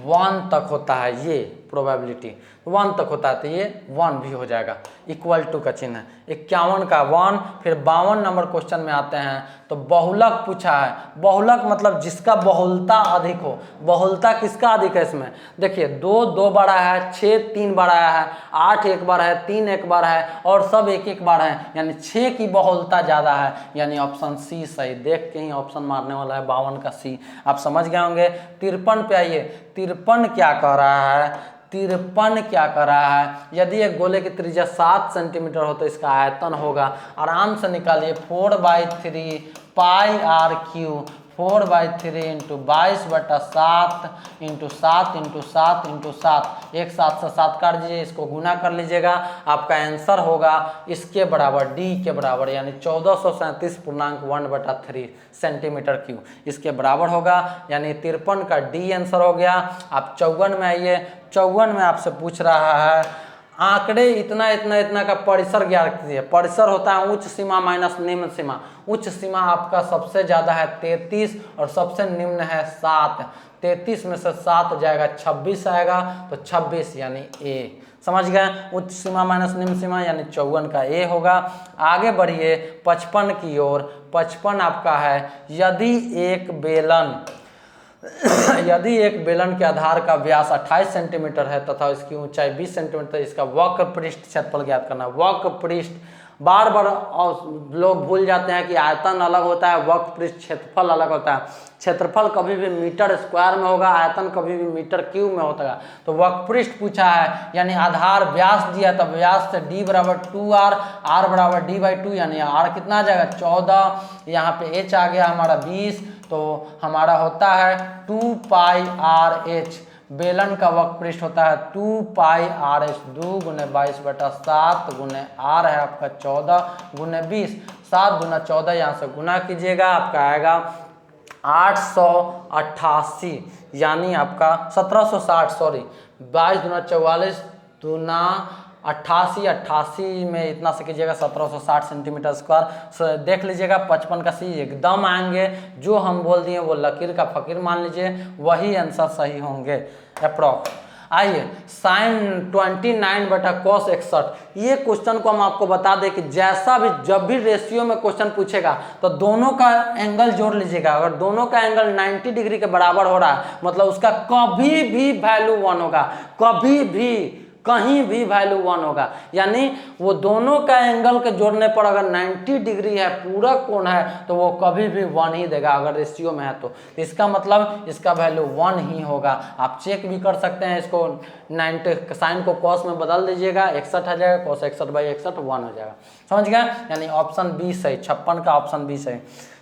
1 तक होता है, ये प्रोबेबिलिटी 1 तक होता है, तो ये 1 भी हो जाएगा, इक्वल टू का चिन्ह है। 51 का 1। फिर 52 नंबर क्वेश्चन में आते हैं, तो बहुलक पूछा है। बहुलक मतलब जिसका बहुलता अधिक हो। बहुलता किसका अधिक है इसमें, देखिए 2 बार आया है, 6 3 बार आया है, 8 एक बार है, 3 एक बार है, और सब एक बार है, यानी 6 की बहुलता ज़्यादा है, यानी ऑप्शन सी सही। देख के ही ऑप्शन मारने वाला है 52 का सी, आप समझ गए होंगे। 53 पे आइए, 53 क्या कह रहा है, 53 क्या कर रहा है, यदि एक गोले की त्रिज्या 7 सेंटीमीटर हो तो इसका आयतन होगा, आराम से निकालिए 4/3 pi r cube, 4/3 into 22/7 into 7 into 7 into 7, एक 7 से 7 काट दीजिए, इसको गुना कर लीजिएगा, आपका आंसर होगा इसके बराबर, डी के बराबर, यानी 1437.1/3 सेंटीमीटर क्यूब, इसके बराबर होगा, यानी 53 का डी आंसर हो गया। आप 54 में आइए। 54 में आपसे पूछ रहा है आंकड़े इतना का परिसर ज्ञात कीजिए। परिसर होता है उच्च सीमा माइनस निम्न सीमा। उच्च सीमा आपका सबसे ज़्यादा है 33 और सबसे निम्न है 7। 33 में से 7 जाएगा 26 आएगा, तो 26 यानी ए। समझ गए, उच्च सीमा माइनस निम्न सीमा यानी 54 का ए होगा। आगे बढ़िए 55 की ओर। 55 आपका है यदि एक बेलन के आधार का व्यास 28 सेंटीमीटर है तथा इसकी ऊंचाई 20 सेंटीमीटर, इसका वक्र पृष्ठ क्षेत्रफल ज्ञात करना। वक्र पृष्ठ बार लोग भूल जाते हैं कि आयतन अलग होता है, वक्र पृष्ठ क्षेत्रफल अलग होता है। क्षेत्रफल कभी भी मीटर स्क्वायर में होगा, आयतन कभी भी मीटर क्यूब में होता है। तो वक्र पृष्ठ पूछा है, यानी आधार व्यास दिया, तो व्यास से d बराबर 2r, r बराबर d/2, यानी r कितना आ जाएगा 14, यहाँ पे h आ गया हमारा 20, तो हमारा होता है 2 पाई r h। बेलन का वक्र पृष्ठ होता है 2 पाई r h, 2 × 22/7 गुने r है आपका 14 × 20, 7 × 14, यहाँ से गुना कीजिएगा, आपका आएगा 888, यानी आपका 1760, सॉरी 22 × 44 दूना 88 में इतना से कीजिएगा 1760 सेंटीमीटर स्क्वायर। देख लीजिएगा 55 का सी एकदम आएंगे, जो हम बोल दिए वो लकीर का फकीर मान लीजिए, वही आंसर सही होंगे अप्रॉक्स। आइए साइन 29/cos 61, ये क्वेश्चन को हम आपको बता दें कि जैसा भी जब भी रेशियो में क्वेश्चन पूछेगा तो दोनों का एंगल जोड़ लीजिएगा। अगर दोनों का एंगल 90 डिग्री के बराबर हो रहा है मतलब उसका कभी भी वैल्यू 1 होगा, कभी भी कहीं भी वैल्यू 1 होगा, यानी वो दोनों का एंगल के जोड़ने पर अगर 90 डिग्री है, पूरा कोण है, तो वो कभी भी 1 ही देगा अगर रेशियो में है तो इसका मतलब इसका वैल्यू 1 ही होगा। आप चेक भी कर सकते हैं, इसको 90 साइन को कॉस में बदल दीजिएगा, 61 आ जाएगा, cos 61/61 1 हो जाएगा। समझ गया, यानी ऑप्शन बी सही, 56 का ऑप्शन बी सही।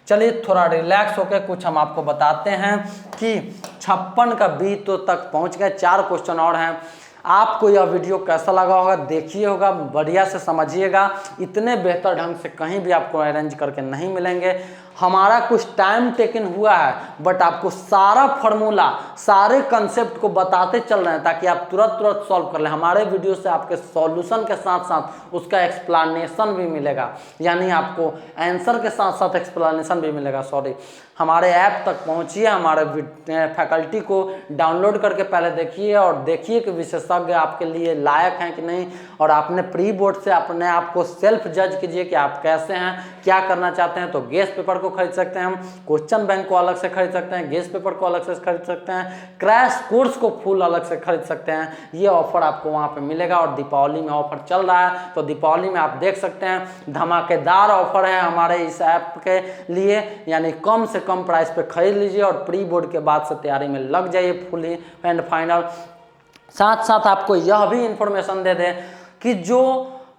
चलिए थोड़ा रिलैक्स होकर कुछ हम आपको बताते हैं कि 56 का बी तो तक पहुंच गए। 4 क्वेश्चन और हैं। आपको यह वीडियो कैसा लगा होगा, देखिए होगा, बढ़िया से समझिएगा। इतने बेहतर ढंग से कहीं भी आपको अरेंज करके नहीं मिलेंगे। हमारा कुछ टाइम टेकन हुआ है, बट आपको सारा फार्मूला, सारे कंसेप्ट को बताते चल रहे हैं ताकि आप तुरंत सॉल्व कर लें। हमारे वीडियो से आपके सॉल्यूशन के साथ साथ उसका एक्सप्लेनेशन भी मिलेगा, यानी आपको आंसर के साथ साथ एक्सप्लेनेशन भी मिलेगा। सॉरी, हमारे ऐप तक पहुंचिए, हमारे फैकल्टी को डाउनलोड करके पहले देखिए और देखिए कि विशेषज्ञ आपके लिए लायक हैं कि नहीं, और आपने प्री बोर्ड से अपने आप को सेल्फ जज कीजिए कि आप कैसे हैं, क्या करना चाहते हैं। तो गेस पेपर को खरीद सकते हैं हम, क्वेश्चन बैंक को अलग से खरीद सकते हैं, गेस पेपर को अलग से खरीद सकते हैं, क्रैश कोर्स को फुल अलग से खरीद सकते हैं। ये ऑफर आपको वहाँ पे मिलेगा। और दीपावली में ऑफर चल रहा है, तो दीपावली में आप देख सकते हैं धमाकेदार ऑफर है हमारे इस ऐप के लिए, यानी कम से कम प्राइस पे खरीद लीजिए और प्री बोर्ड के बाद से तैयारी में लग जाइए फुली एंड फाइनल। साथ साथ आपको यह भी इंफॉर्मेशन दे दें कि जो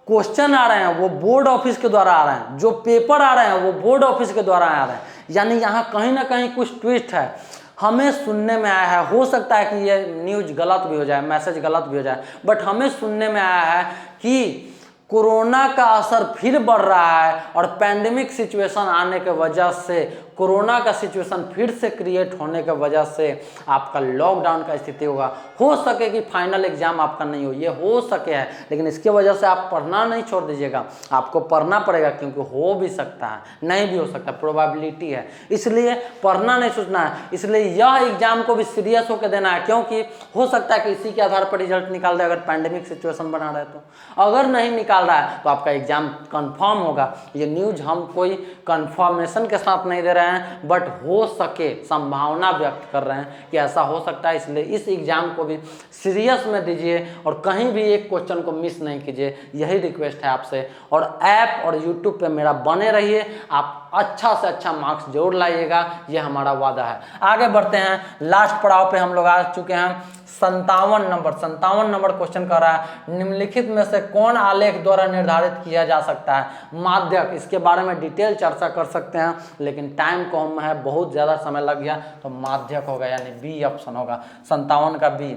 क्वेश्चन आ रहे हैं वो बोर्ड ऑफिस के द्वारा आ रहे हैं, जो पेपर आ रहे हैं वो बोर्ड ऑफिस के द्वारा आ रहे हैं, यानी यहाँ कहीं ना कहीं कुछ ट्विस्ट है। हमें सुनने में आया है, हो सकता है कि ये न्यूज़ गलत भी हो जाए, मैसेज गलत भी हो जाए, बट हमें सुनने में आया है कि कोरोना का असर फिर बढ़ रहा है और पैंडेमिक सिचुएशन आने के वजह से, कोरोना का सिचुएशन फिर से क्रिएट होने के वजह से आपका लॉकडाउन का स्थिति होगा। हो सके कि फाइनल एग्जाम आपका नहीं हो, ये हो सके है, लेकिन इसके वजह से आप पढ़ना नहीं छोड़ दीजिएगा, आपको पढ़ना पड़ेगा, क्योंकि हो भी सकता है, नहीं भी हो सकता, प्रोबेबिलिटी है, इसलिए पढ़ना नहीं सोचना है। इसलिए यह एग्जाम को भी सीरियस होकर देना है, क्योंकि हो सकता है कि इसी के आधार पर रिजल्ट निकाल दे अगर पैंडेमिक सिचुएशन बना रहे तो। अगर नहीं निकाल रहा है तो आपका एग्जाम कंफर्म होगा। ये न्यूज़ हम कोई कंफर्मेशन के साथ नहीं दे रहे हैं, बट हो सके संभावना व्यक्त कर रहे हैं कि ऐसा हो सकता है, इसलिए इस एग्जाम को भी सीरियस में दीजिए और कहीं भी एक क्वेश्चन को मिस नहीं कीजिए, यही रिक्वेस्ट है आपसे। और ऐप और यूट्यूब पे मेरा बने रहिए, आप अच्छा से अच्छा मार्क्स जरूर लाइएगा, ये हमारा वादा है। आगे बढ़ते हैं, लास्ट पड़ाव पे हम लोग आ चुके हैं। 57 नंबर क्वेश्चन कर रहा है, निम्नलिखित में से कौन आलेख द्वारा निर्धारित किया जा सकता है माध्यक। इसके बारे में डिटेल चर्चा कर सकते हैं, लेकिन टाइम कम है, बहुत ज़्यादा समय लग गया, तो माध्यक होगा, यानी बी ऑप्शन होगा, 57 का बी।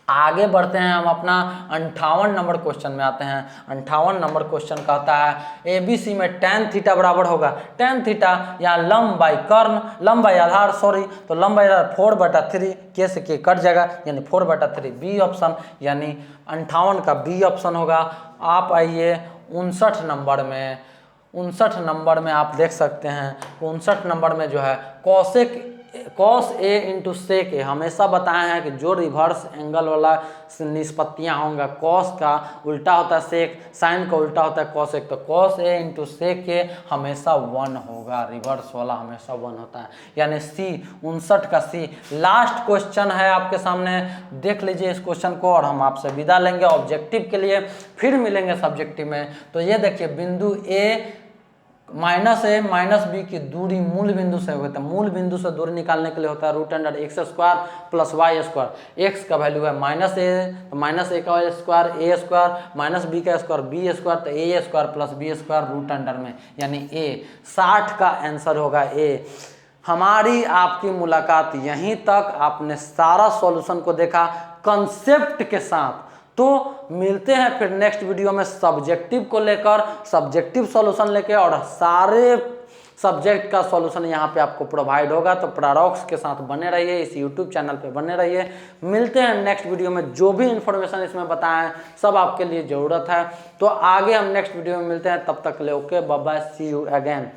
आगे बढ़ते हैं, हम अपना 58 नंबर क्वेश्चन में आते हैं। 58 नंबर क्वेश्चन कहता है ABC में tan थीटा बराबर होगा, tan थीटा यहाँ लंब बाई कर्ण, लंब बाई आधार, सॉरी, तो लंब बाई आधार 4/3, के से के कट जाएगा, यानी 4/3 बी ऑप्शन, यानी 58 का बी ऑप्शन होगा। आप आइए 59 नंबर में, 59 नंबर में आप देख सकते हैं, 59 नंबर में जो है cos A इंटू सेक ए, हमेशा बताए हैं कि जो रिवर्स एंगल वाला निष्पत्तियाँ होंगे, cos का उल्टा होता है सेक, साइन का उल्टा होता है cos एक, तो cos A इंटू सेक ए हमेशा 1 होगा, रिवर्स वाला हमेशा 1 होता है, यानी सी 59 का सी। लास्ट क्वेश्चन है आपके सामने, देख लीजिए इस क्वेश्चन को और हम आपसे विदा लेंगे ऑब्जेक्टिव के लिए, फिर मिलेंगे सब्जेक्टिव में। तो ये देखिए, बिंदु ए माइनस बी की दूरी मूल बिंदु से होता है, मूल बिंदु से दूरी निकालने के लिए होता है √x² प्लस y²। x का वैल्यू है -a, तो -a का स्क्वायर a² माइनस b का स्क्वायर b², तो a² प्लस b² √अंडर में, यानी a। 60 का आंसर होगा a। हमारी आपकी मुलाकात यहीं तक, आपने सारा सॉल्यूशन को देखा कंसेप्ट के साथ। तो मिलते हैं फिर नेक्स्ट वीडियो में सब्जेक्टिव को लेकर, सब्जेक्टिव सॉल्यूशन लेके, और सारे सब्जेक्ट का सॉल्यूशन यहाँ पे आपको प्रोवाइड होगा। तो पैराडॉक्स के साथ बने रहिए, इस यूट्यूब चैनल पे बने रहिए। मिलते हैं नेक्स्ट वीडियो में, जो भी इन्फॉर्मेशन इसमें बताएं सब आपके लिए ज़रूरत है। तो आगे हम नेक्स्ट वीडियो में मिलते हैं, तब तक के लिए okay, bye bye, see you again.